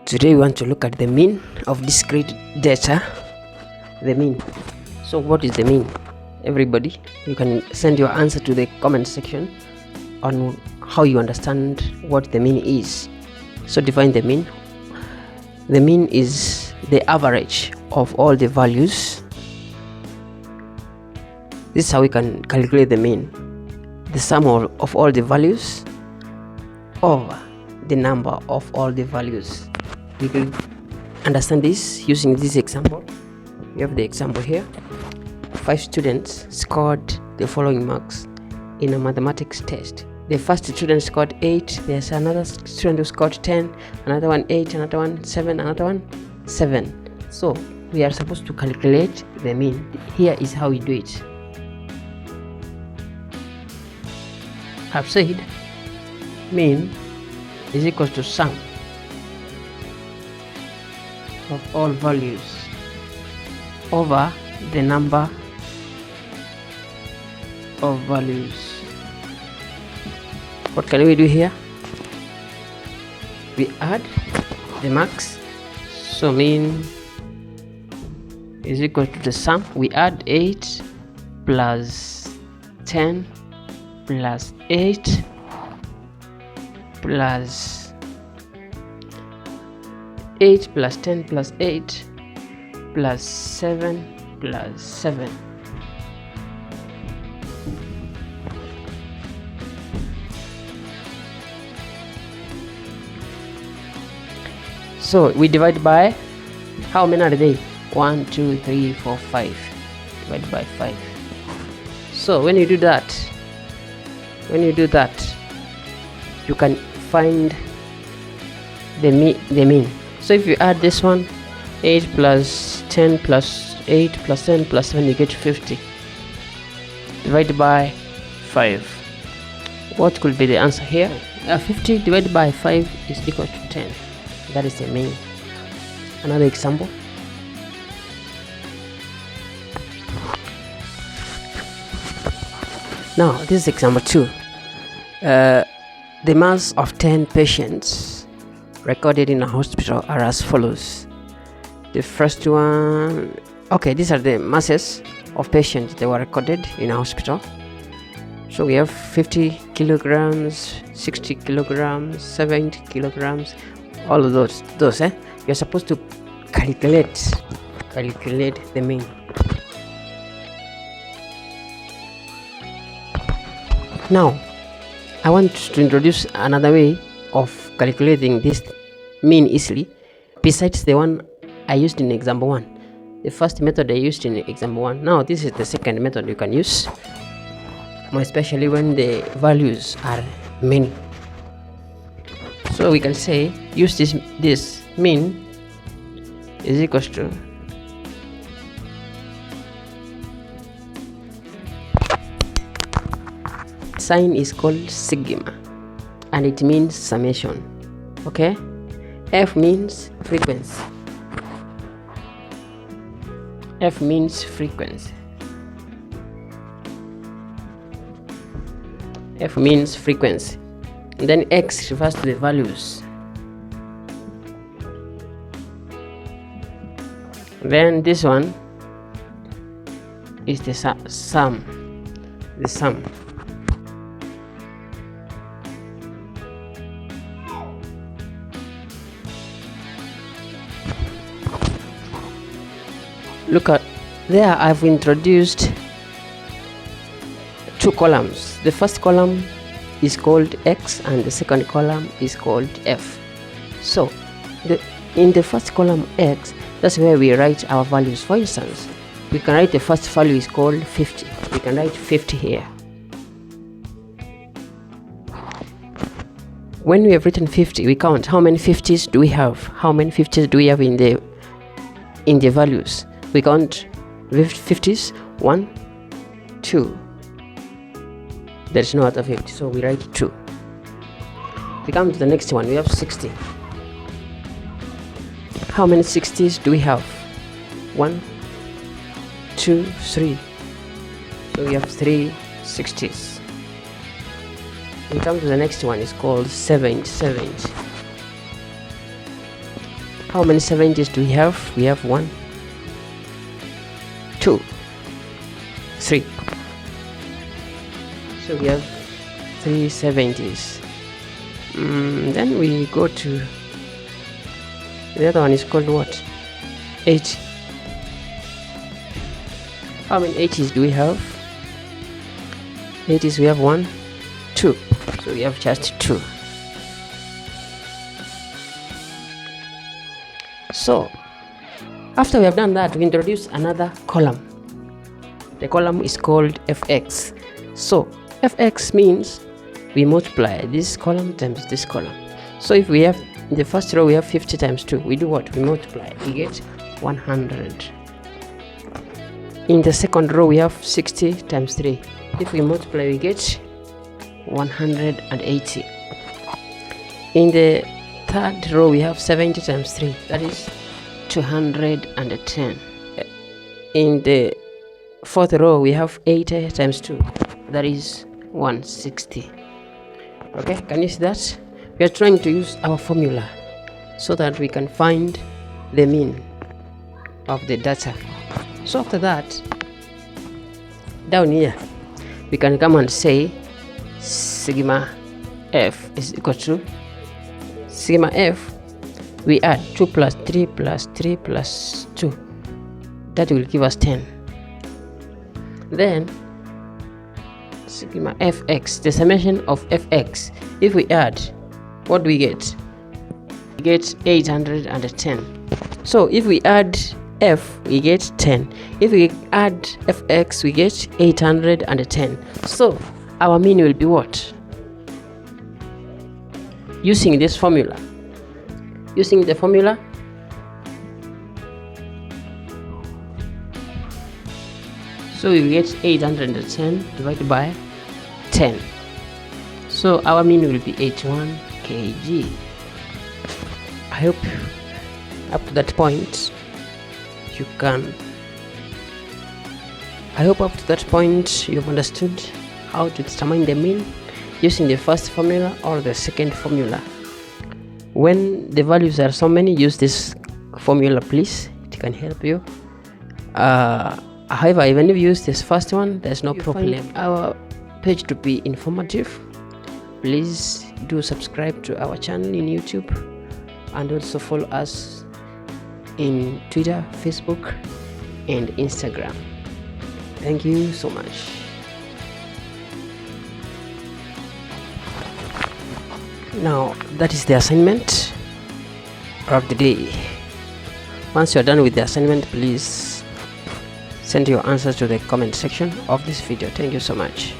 Today we want to look at the mean of discrete data. The mean. So what is the mean? Everybody, you can send your answer to the comment section on how you understand what the mean is. So define the mean. The mean is the average of all the values. This is how we can calculate the mean. The sum of all the values over the number of all the values. We can understand this using this example. We have the example here. 5 students scored the following marks in a mathematics test. The first student scored 8, there's another student who scored 10, another one 8, another one 7, another one 7. So we are supposed to calculate the mean. Here is how we do it. I've said mean is equal to sum of all values over the number of values. What can we do here? We add the marks, so mean is equal to the sum. We add 8 plus 10 plus 8 plus 8 plus 10 plus 8 plus 7 plus 7. So we divide by, how many are they? 1, 2, 3, 4, 5. Divide by 5. So when you do that, you can find the mean. So if you add this one, 8 plus 10 plus 8 plus 10 plus 7, you get 50. Divided by 5. What could be the answer here? 50 divided by 5 is equal to 10. That is the mean. Another example. Now this is example 2. The mass of 10 patients recorded in a hospital are as follows. The first one, okay, these are the masses of patients that were recorded in a hospital. So we have 50 kilograms, 60 kilograms, 70 kilograms, all of those. You're supposed to calculate the mean. Now I want to introduce another way of calculating this mean easily, besides the one I used in example 1. The first method I used in example 1. Now this is the second method you can use, more especially when the values are many. So we can say, use this mean is equal to sign is called sigma and it means summation. Okay, F means frequency. F means frequency. F means frequency. And then X refers to the values. Then this one is the sum. The sum. Look at there, I've introduced 2 columns. The first column is called X and the second column is called F. So in the first column X, that's where we write our values. For instance, we can write the first value is called 50. We can write 50 here. When we have written 50, we count how many 50s do we have. How many 50s do we have in the values? We count 50s. 1, 2. There's no other 50, so we write 2. We come to the next one. We have 60. How many 60s do we have? 1, 2, 3. So we have 3 60s. We come to the next one. It's called 70. How many 70s do we have? We have 1, 2, 3. So we have 3 70s. Then we go to the other one is called what? 80. How many 80s do we have? 80s we have 1, 2. So we have just 2. So after we have done that, we introduce another column. The column is called fx. So fx means we multiply this column times this column. So if we have in the first row we have 50 times 2, we do what? We multiply, we get 100. In the second row we have 60 times 3. If we multiply, we get 180. In the third row we have 70 times 3, that is 210. In the fourth row we have 80 times 2, that is 160. Okay, can you see that? We are trying to use our formula so that we can find the mean of the data. So after that, down here we can come and say sigma f is equal to sigma f. We add 2 plus 3 plus 3 plus 2, that will give us 10. Then sigma fx, the summation of fx, if we add, what do we get? We get 810. So if we add f, we get 10. If we add fx, we get 810. So our mean will be what? Using this formula, using the formula, so we get 810 divided by 10. So our mean will be 81 kg. I hope up to that point you can. I hope up to that point you've understood how to determine the mean using the first formula or the second formula. When the values are so many, use this formula please, it can help you. However, even if you use this first one, there's no problem. Our page to be informative, please do subscribe to our channel in YouTube and also follow us in Twitter, Facebook and Instagram. Thank you so much. Now that is the assignment of the day. Once you're done with the assignment, please send your answers to the comment section of this video. Thank you so much.